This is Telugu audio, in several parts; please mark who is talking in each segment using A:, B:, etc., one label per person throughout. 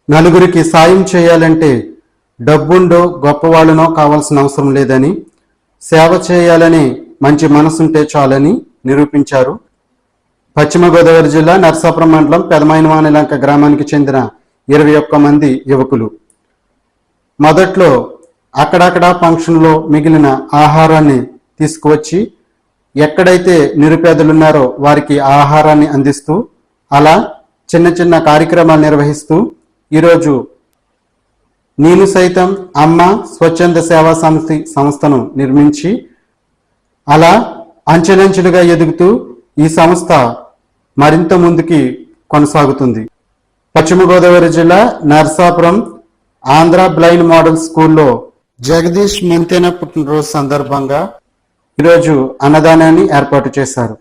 A: నలుగురికి సాయం చేయాలంటే డబ్బుండో గొప్పవాళ్ళనో కావాల్సిన అవసరం లేదని, సేవ చేయాలని మంచి మనసుంటే చాలని నిరూపించారు. పశ్చిమ గోదావరి జిల్లా నరసాపురం మండలం పెదమైనవానిలంక గ్రామానికి చెందిన 21 మంది యువకులు. మొదట్లో అక్కడక్కడ ఫంక్షన్లో మిగిలిన ఆహారాన్ని తీసుకువచ్చి ఎక్కడైతే నిరుపేదలున్నారో వారికి ఆహారాన్ని అందిస్తూ, అలా చిన్న చిన్న కార్యక్రమాలు నిర్వహిస్తూ ఈరోజు నేను సైతం అమ్మ స్వచ్ఛంద సేవా సంస్థను నిర్మించి అలా అంచెలంచెలుగా ఎదుగుతూ ఈ సంస్థ మరింత ముందుకి కొనసాగుతుంది. పశ్చిమ గోదావరి జిల్లా నరసాపురం ఆంధ్ర బ్లైండ్ మోడల్ స్కూల్లో జగదీష్ మంతెన పుట్టినరోజు సందర్భంగా ఈరోజు అన్నదానాన్ని ఏర్పాటు చేశారు.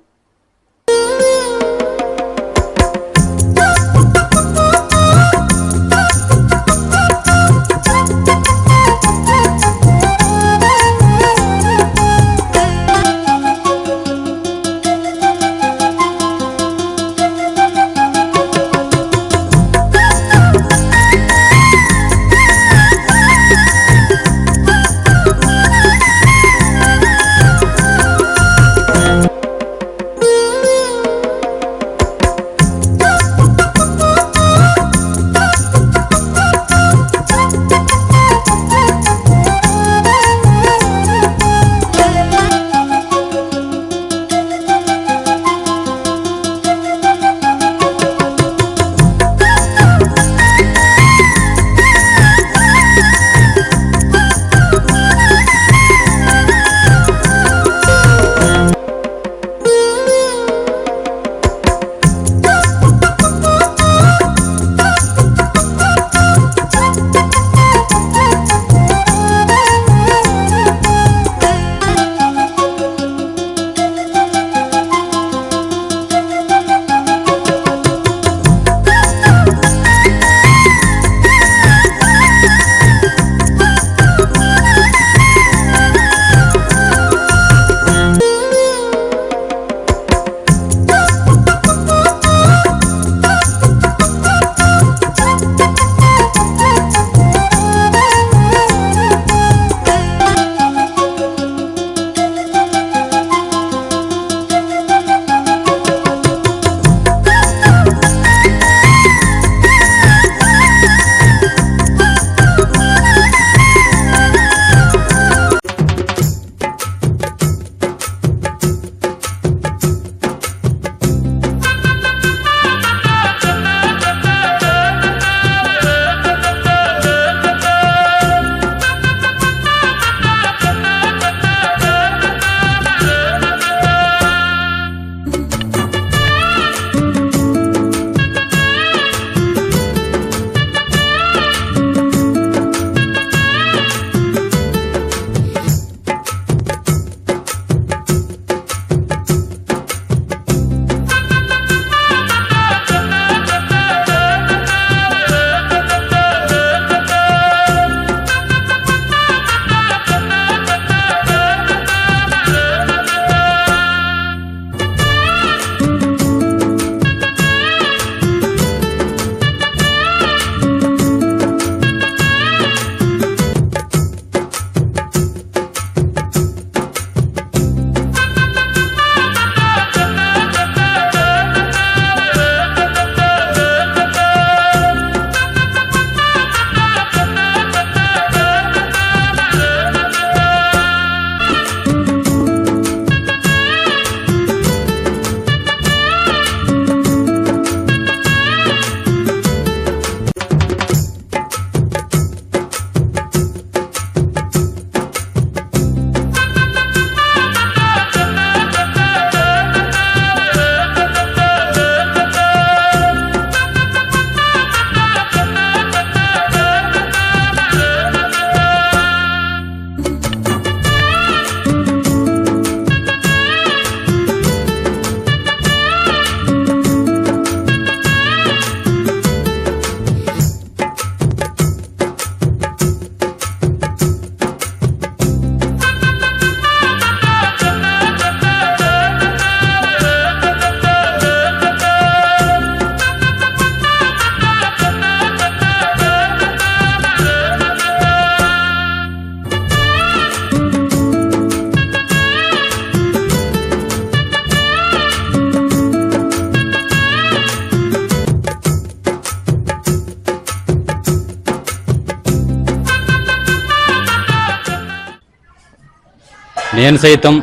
B: నేను సైతం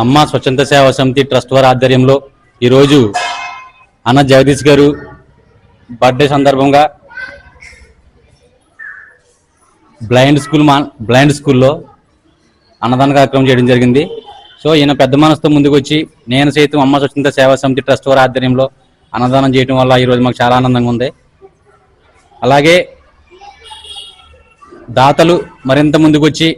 B: అమ్మ స్వచ్ఛంద సేవా సమితి ట్రస్ట్ వారి ఆధ్వర్యంలో ఈరోజు అన్న జగదీష్ గారు బర్త్డే సందర్భంగా బ్లైండ్ స్కూల్లో అన్నదాన కార్యక్రమం చేయడం జరిగింది. సో ఈయన పెద్ద మనసుతో ముందుకు వచ్చి నేను సైతం అమ్మ స్వచ్ఛంద సేవా సమితి ట్రస్ట్ వారి ఆధ్వర్యంలో అన్నదానం చేయడం వల్ల ఈరోజు మాకు చాలా ఆనందంగా ఉంది. అలాగే దాతలు మరింత ముందుకు వచ్చి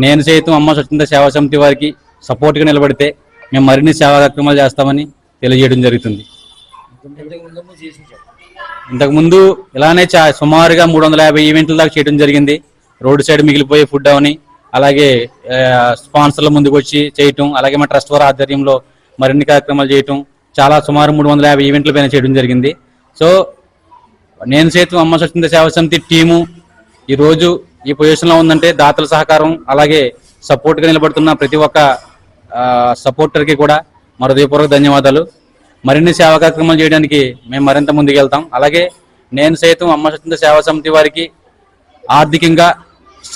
B: నేను సైతం అమ్మ స్వచ్ఛంద సేవా సమితి వారికి సపోర్ట్గా నిలబడితే మేము మరిన్ని సేవా కార్యక్రమాలు చేస్తామని తెలియజేయడం జరుగుతుంది. ఇంతకుముందు ఇలానే సుమారుగా 350 ఈవెంట్ల దాకా చేయడం జరిగింది. రోడ్ సైడ్ మిగిలిపోయే ఫుడ్ అవని, అలాగే స్పాన్సర్ల ముందుకు వచ్చి చేయటం, అలాగే మా ట్రస్ట్ వారి ఆధ్వర్యంలో మరిన్ని కార్యక్రమాలు చేయటం, చాలా సుమారు 350 ఈవెంట్ల పైన చేయడం జరిగింది. సో నేను సైతం అమ్మ స్వచ్ఛంద సేవా సమితి టీము ఈరోజు ఈ పొజిషన్లో ఉందంటే దాతల సహకారం, అలాగే సపోర్ట్గా నిలబడుతున్న ప్రతి ఒక్క సపోర్టర్కి కూడా మా హృదయపూర్వక ధన్యవాదాలు. మరిన్ని సేవా కార్యక్రమాలు చేయడానికి మేము మరింత ముందుకెళ్తాం. అలాగే నేను సైతం అమ్మ స్వచ్ఛంద సేవా సమితి వారికి ఆర్థికంగా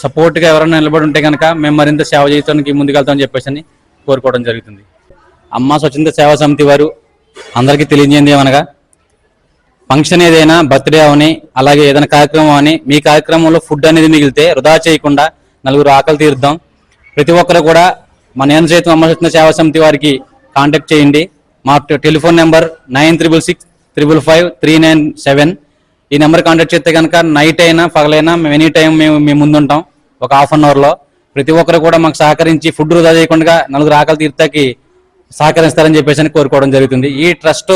B: సపోర్ట్గా ఎవరైనా నిలబడి ఉంటే కనుక మేము మరింత సేవ చేయడానికి ముందుకెళ్తామని చెప్పేసి కోరుకోవడం జరుగుతుంది. అమ్మ స్వచ్ఛంద సేవా సమితి వారు అందరికీ తెలియజేయండి ఏమనగా, ఫంక్షన్ ఏదైనా బర్త్డే అవని, అలాగే ఏదైనా కార్యక్రమం అని, మీ కార్యక్రమంలో ఫుడ్ అనేది మిగిలితే వృధా చేయకుండా నలుగురు ఆకలి తీరుద్దాం. ప్రతి ఒక్కరు కూడా మా నేను సైతం అమ్మ స్వచ్ఛంద సేవా సమితి వారికి కాంటాక్ట్ చేయండి. మా టెలిఫోన్ నెంబర్ 9666553997. ఈ నెంబర్ కాంటాక్ట్ చేస్తే కనుక నైట్ అయినా పగలైనా మేము ఎనీ టైం మేము ముందుంటాం. ఒక హాఫ్ అన్ అవర్లో ప్రతి ఒక్కరు కూడా మాకు సహకరించి ఫుడ్ వృధా చేయకుండా నలుగురు ఆకలి తీర్తాకి సహకరిస్తారని చెప్పేసి కోరుకోవడం జరుగుతుంది. ఈ ట్రస్ట్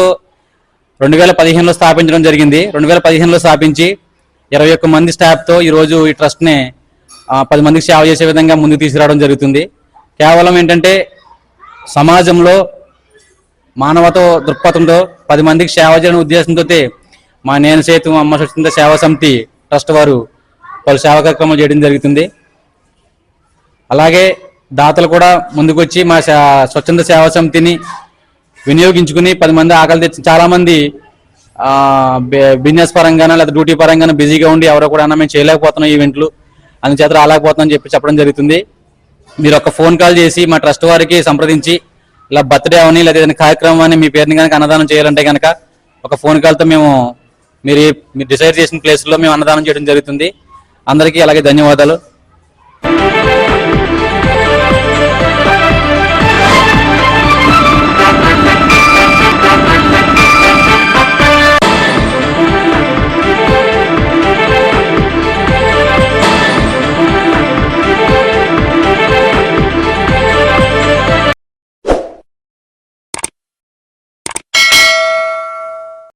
B: 2015లో స్థాపించడం జరిగింది. 2015లో స్థాపించి 21 మంది స్టాఫ్తో ఈరోజు ఈ ట్రస్ట్ని 10 మందికి సేవ చేసే విధంగా ముందుకు తీసుకురావడం జరుగుతుంది. కేవలం ఏంటంటే సమాజంలో మానవతో దృక్పథంతో 10 మందికి సేవ చేయడం ఉద్దేశంతో మా నేను సైతం అమ్మ స్వచ్ఛంద సేవా సమితి ట్రస్ట్ వారు పలు సేవా కార్యక్రమాలు చేయడం జరుగుతుంది. అలాగే దాతలు కూడా ముందుకు వచ్చి మా స్వచ్ఛంద సేవా సమితిని వినియోగించుకుని 10 మంది ఆకలి తెచ్చి, చాలా మంది బిజినెస్ పరంగానే లేదా డ్యూటీ పరంగానే బిజీగా ఉండి ఎవరో కూడా మేము చేయలేకపోతున్నాం ఈవెంట్లు, అందుచేత రాలేకపోతున్నాం చెప్పి చెప్పడం జరుగుతుంది. మీరు ఒక ఫోన్ కాల్ చేసి మా ట్రస్ట్ వారికి సంప్రదించి ఇలా బర్త్డే అవని లేదా ఏదైనా కార్యక్రమం అని మీ పేరుని కనుక అన్నదానం చేయాలంటే కనుక ఒక ఫోన్ కాల్తో మేము మీరు డిసైడ్ చేసిన ప్లేస్లో మేము అన్నదానం చేయడం జరుగుతుంది. అందరికీ అలాగే ధన్యవాదాలు.